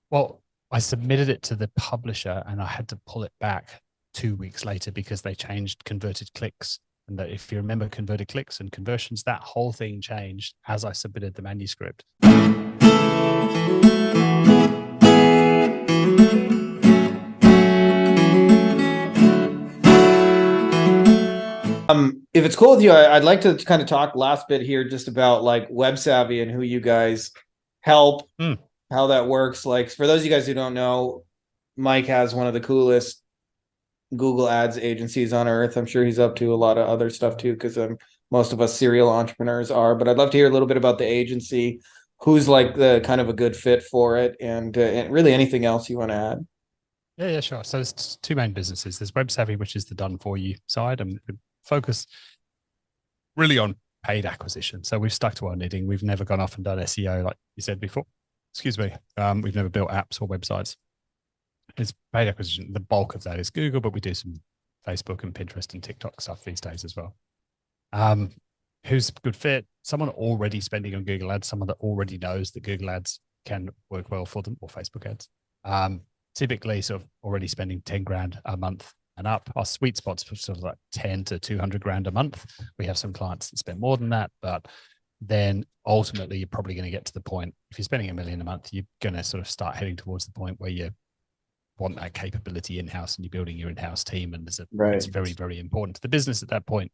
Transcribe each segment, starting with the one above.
Well, I submitted it to the publisher and I had to pull it back 2 weeks later because they changed converted clicks. And that if you remember converted clicks and conversions, that whole thing changed as I submitted the manuscript. If it's cool with you, I'd like to kind of talk last bit here just about like Web Savvy and who you guys help, how that works. Like for those of you guys who don't know, Mike has one of the coolest Google Ads agencies on earth. I'm sure he's up to a lot of other stuff too, because most of us serial entrepreneurs are. But I'd love to hear a little bit about the agency, who's like the kind of a good fit for it, and really anything else you want to add. Yeah, sure. So there's two main businesses. There's Web Savvy, which is the done for you side, and we focus really on paid acquisition. So we've stuck to our knitting. We've never gone off and done SEO like you said before. Excuse me. We've never built apps or websites. It's paid acquisition. The bulk of that is Google, but we do some Facebook and Pinterest and TikTok stuff these days as well. Who's a good fit? Someone already spending on Google Ads, someone that already knows that Google Ads can work well for them, or Facebook ads. Typically sort of already spending 10 grand a month and up. Our sweet spots for sort of like 10 to 200 grand a month. We have some clients that spend more than that, but then ultimately you're probably going to get to the point, if you're spending $1 million a month, you're going to sort of start heading towards the point where you want that capability in-house and you're building your in-house team. And it's very, very important to the business at that point.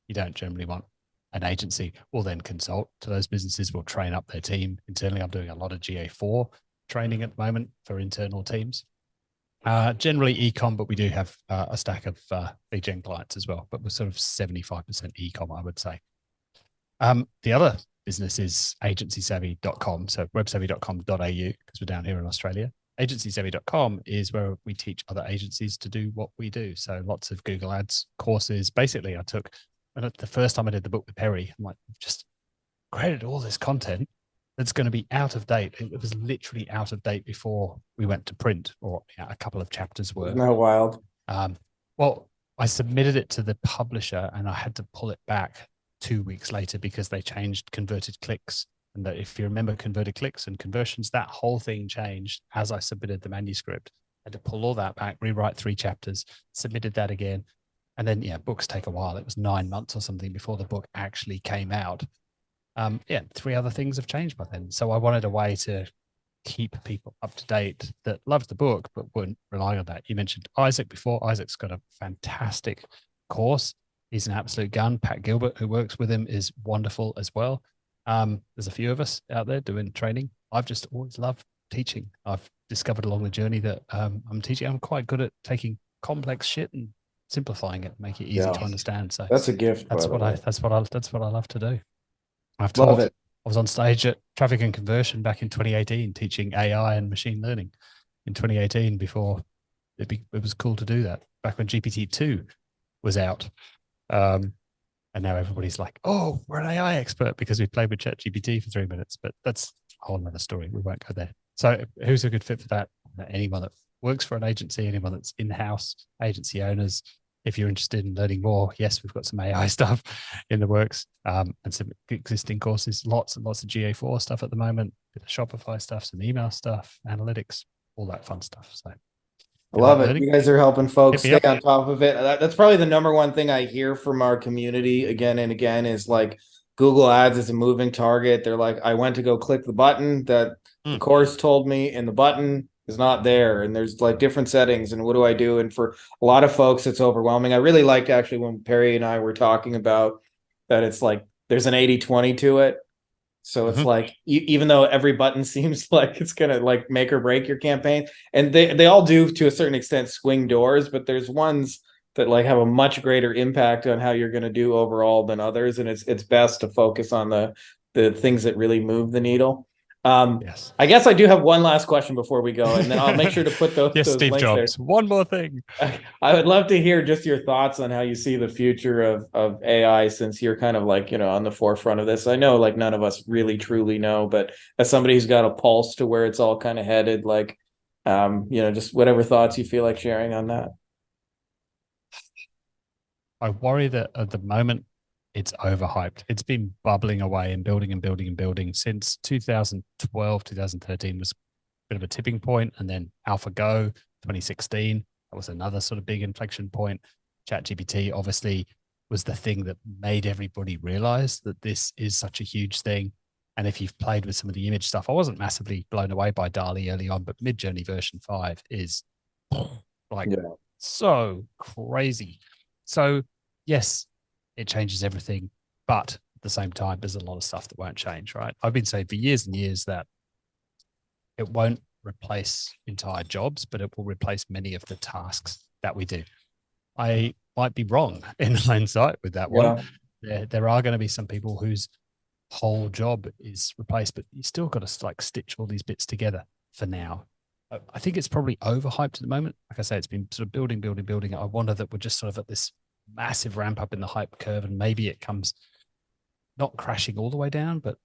You don't generally want an agency. We'll then consult to those businesses. We'll train up their team internally. I'm doing a lot of GA4 training at the moment for internal teams. Generally e-com, but we do have a stack of lead gen clients as well, but we're sort of 75% e-com, I would say. The other business is agencysavvy.com. So websavvy.com.au, because we're down here in Australia. Agencysavvy.com is where we teach other agencies to do what we do. So lots of Google Ads courses. Basically, the first time I did the book with Perry, I'm like, I've just created all this content that's going to be out of date. It was literally out of date before we went to print, or a couple of chapters were. Isn't that wild? Well, I submitted it to the publisher and I had to pull it back 2 weeks later because they changed converted clicks. And that if you remember converted clicks and conversions, that whole thing changed as I submitted the manuscript. I had to pull all that back, rewrite 3 chapters, submitted that again. And then, books take a while. It was 9 months or something before the book actually came out. 3 other things have changed by then. So I wanted a way to keep people up to date that loved the book, but weren't relying on that. You mentioned Isaac before. Isaac's got a fantastic course. He's an absolute gun. Pat Gilbert, who works with him, is wonderful as well. There's a few of us out there doing training. I've just always loved teaching. I've discovered along the journey that I'm teaching. I'm quite good at taking complex shit and simplifying it, make it easy to understand. So that's a gift. That's what I love to do. I've Love it. I was on stage at Traffic and Conversion back in 2018, teaching AI and machine learning in 2018 before it was cool to do that, back when GPT-2 was out. And now everybody's like, oh, we're an AI expert because we played with ChatGPT for 3 minutes, but that's a whole other story. We won't go there. So who's a good fit for that? Anyone that works for an agency, anyone that's in-house, agency owners. If you're interested in learning more, yes, we've got some AI stuff in the works, and some existing courses, lots and lots of GA4 stuff at the moment, bit of Shopify stuff, some email stuff, analytics, all that fun stuff. So I love it. You guys are helping folks stay on top of it. That's probably the number one thing I hear from our community again and again is like Google Ads is a moving target. They're like, I went to go click the button that the course told me, and the button is not there. And there's like different settings. And what do I do? And for a lot of folks, it's overwhelming. I really liked actually when Perry and I were talking about that it's like there's an 80-20 to it. So it's like, even though every button seems like it's going to like make or break your campaign, and they all do to a certain extent swing doors, but there's ones that like have a much greater impact on how you're going to do overall than others. And it's best to focus on the things that really move the needle. Yes. I guess I do have one last question before we go, and then I'll make sure to put those, yes, those Steve links Jobs. there. One more thing. I would love to hear just your thoughts on how you see the future of AI, since you're kind of like, on the forefront of this. I know like none of us really truly know, but as somebody who's got a pulse to where it's all kind of headed, like, just whatever thoughts you feel like sharing on that. I worry that at the moment it's overhyped. It's been bubbling away and building and building and building since 2012, 2013 was bit of a tipping point, and then AlphaGo 2016, that was another sort of big inflection point. ChatGPT obviously was the thing that made everybody realize that this is such a huge thing. And if you've played with some of the image stuff, I wasn't massively blown away by DALL-E early on, but Midjourney version 5 is like so crazy. So yes, it changes everything, but at the same time, there's a lot of stuff that won't change, right? I've been saying for years and years that it won't replace entire jobs, but it will replace many of the tasks that we do. I might be wrong in hindsight with that one. There are going to be some people whose whole job is replaced, but you still got to like stitch all these bits together for now. I think it's probably overhyped at the moment. Like I say, it's been sort of building. I wonder that we're just sort of at this massive ramp up in the hype curve, and maybe it comes not crashing all the way down, but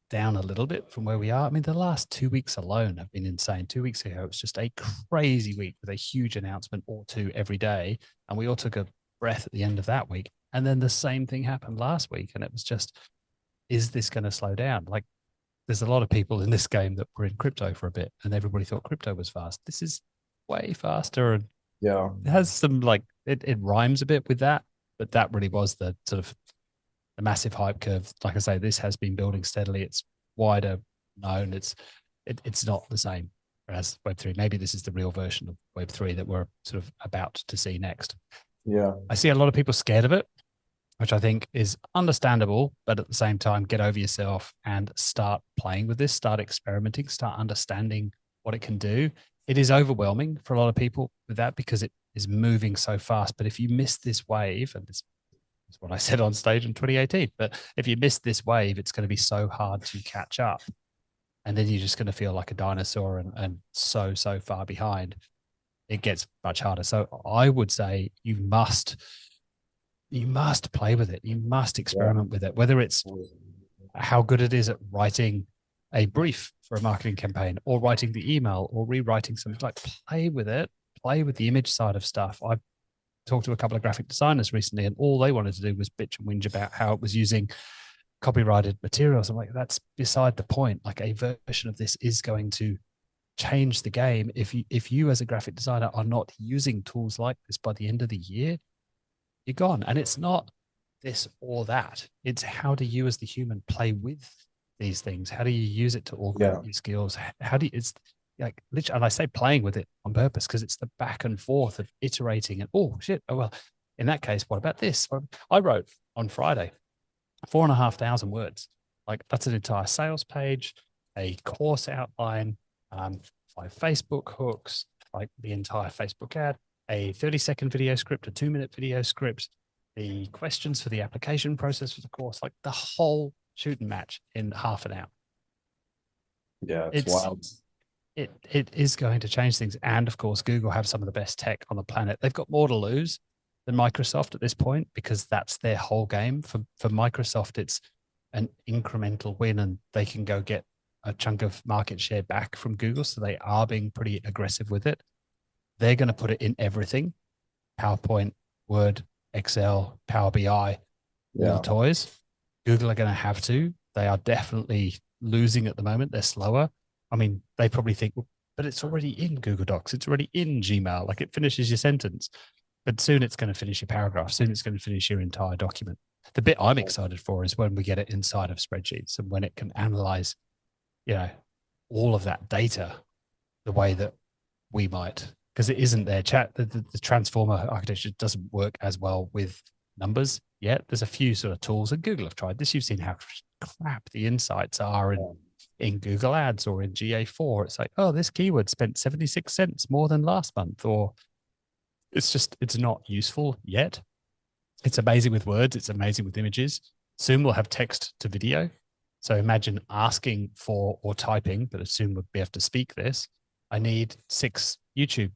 down a little bit from where we are. I mean, the last 2 weeks alone have been insane. 2 weeks ago, it was just a crazy week with a huge announcement or two every day. And we all took a breath at the end of that week. And then the same thing happened last week. And it was just, is this going to slow down? Like, there's a lot of people in this game that were in crypto for a bit and everybody thought crypto was fast. This is way faster. And it has some like, it rhymes a bit with that, but that really was the sort of the massive hype curve. Like I say, this has been building steadily. It's wider known. It's not the same as Web3. Maybe this is the real version of Web3 that we're sort of about to see next. Yeah. I see a lot of people scared of it, which I think is understandable, but at the same time, get over yourself and start playing with this, start experimenting, start understanding what it can do. It is overwhelming for a lot of people with that because it is moving so fast. But if you miss this wave, and this is what I said on stage in 2018, but if you miss this wave, it's going to be so hard to catch up. And then you're just going to feel like a dinosaur and so far behind. It gets much harder. So I would say you must play with it. You must experiment with it, whether it's how good it is at writing a brief for a marketing campaign or writing the email or rewriting something. Like, play with it, play with the image side of stuff. I've talked to a couple of graphic designers recently, and all they wanted to do was bitch and whinge about how it was using copyrighted materials. I'm like, that's beside the point. Like, a version of this is going to change the game. If you as a graphic designer are not using tools like this by the end of the year, you're gone. And it's not this or that. It's how do you as the human play with these things? How do you use it to augment your skills? How do you, it's like literally, and I say playing with it on purpose because it's the back and forth of iterating and oh shit, oh well, in that case, what about this? I wrote on Friday 4,500 words. Like, that's an entire sales page, a course outline, 5 Facebook hooks, like the entire Facebook ad, a 30-second video script, a 2-minute video script, the questions for the application process for the course, like the whole shoot and match in half an hour. Yeah, it's wild. It is going to change things. And of course, Google have some of the best tech on the planet. They've got more to lose than Microsoft at this point because that's their whole game. For Microsoft, it's an incremental win and they can go get a chunk of market share back from Google. So they are being pretty aggressive with it. They're going to put it in everything: PowerPoint, Word, Excel, Power BI, all the toys. Google are going to have to. They are definitely losing at the moment. They're slower. I mean, they probably think, well, but it's already in Google Docs. It's already in Gmail. Like, it finishes your sentence. But soon it's going to finish your paragraph. Soon it's going to finish your entire document. The bit I'm excited for is when we get it inside of spreadsheets and when it can analyze, all of that data the way that we might. Because it isn't there. The transformer architecture doesn't work as well with numbers yet. There's a few sort of tools, and Google have tried this. You've seen how crap the insights are in Google Ads or in GA4. It's like, oh, this keyword spent 76 cents more than last month, or it's not useful yet. It's amazing with words. It's amazing with images. Soon we'll have text to video. So imagine asking for or typing, but soon we'll be able to speak this. I need 6 YouTube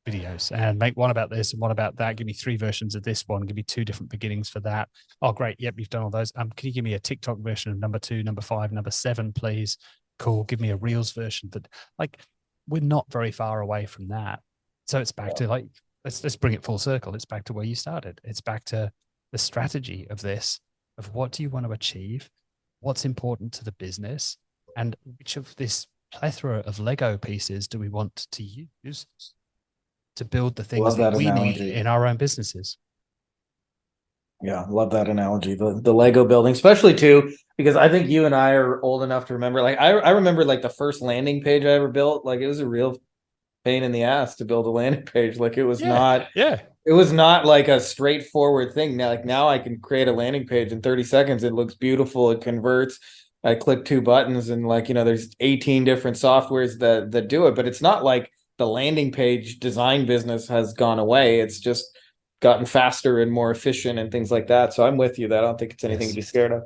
videos and make one about this and one about that. Give me 3 versions of this one. Give me 2 different beginnings for that. Oh, great. Yep, you've done all those. Can you give me a TikTok version of number 2, number 5, number 7, please? Cool. Give me a Reels version. But like, we're not very far away from that. So it's back to like, let's bring it full circle. It's back to where you started. It's back to the strategy of this, of what do you want to achieve? What's important to the business? And which of this plethora of Lego pieces do we want to use to build the things Love that that we need analogy. in our own businesses? Yeah, love that analogy. The Lego building, especially too, because I think you and I are old enough to remember. Like I remember like the first landing page I ever built. Like it was a real pain in the ass to build a landing page. Like it was not. Yeah. It was not like a straightforward thing. Now, like now I can create a landing page in 30 seconds. It looks beautiful. It converts. I click 2 buttons and like, there's 18 different softwares that do it, but it's not like the landing page design business has gone away. It's just gotten faster and more efficient and things like that. So I'm with you that I don't think it's anything to be scared of.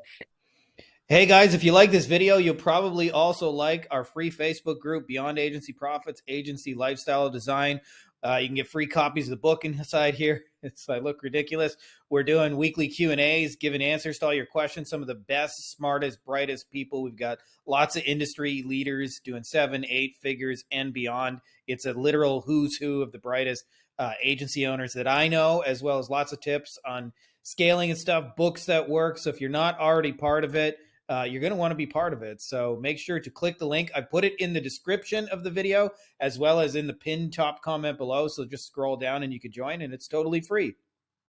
Hey guys, if you like this video, you'll probably also like our free Facebook group, Beyond Agency Profits, Agency Lifestyle Design. You can get free copies of the book inside here. I look ridiculous. We're doing weekly Q&As, giving answers to all your questions. Some of the best, smartest, brightest people. We've got lots of industry leaders doing 7, 8 figures and beyond. It's a literal who's who of the brightest agency owners that I know, as well as lots of tips on scaling and stuff, books that work. So if you're not already part of it, you're going to want to be part of it. So make sure to click the link. I put it in the description of the video as well as in the pinned top comment below. So just scroll down and you can join, and it's totally free.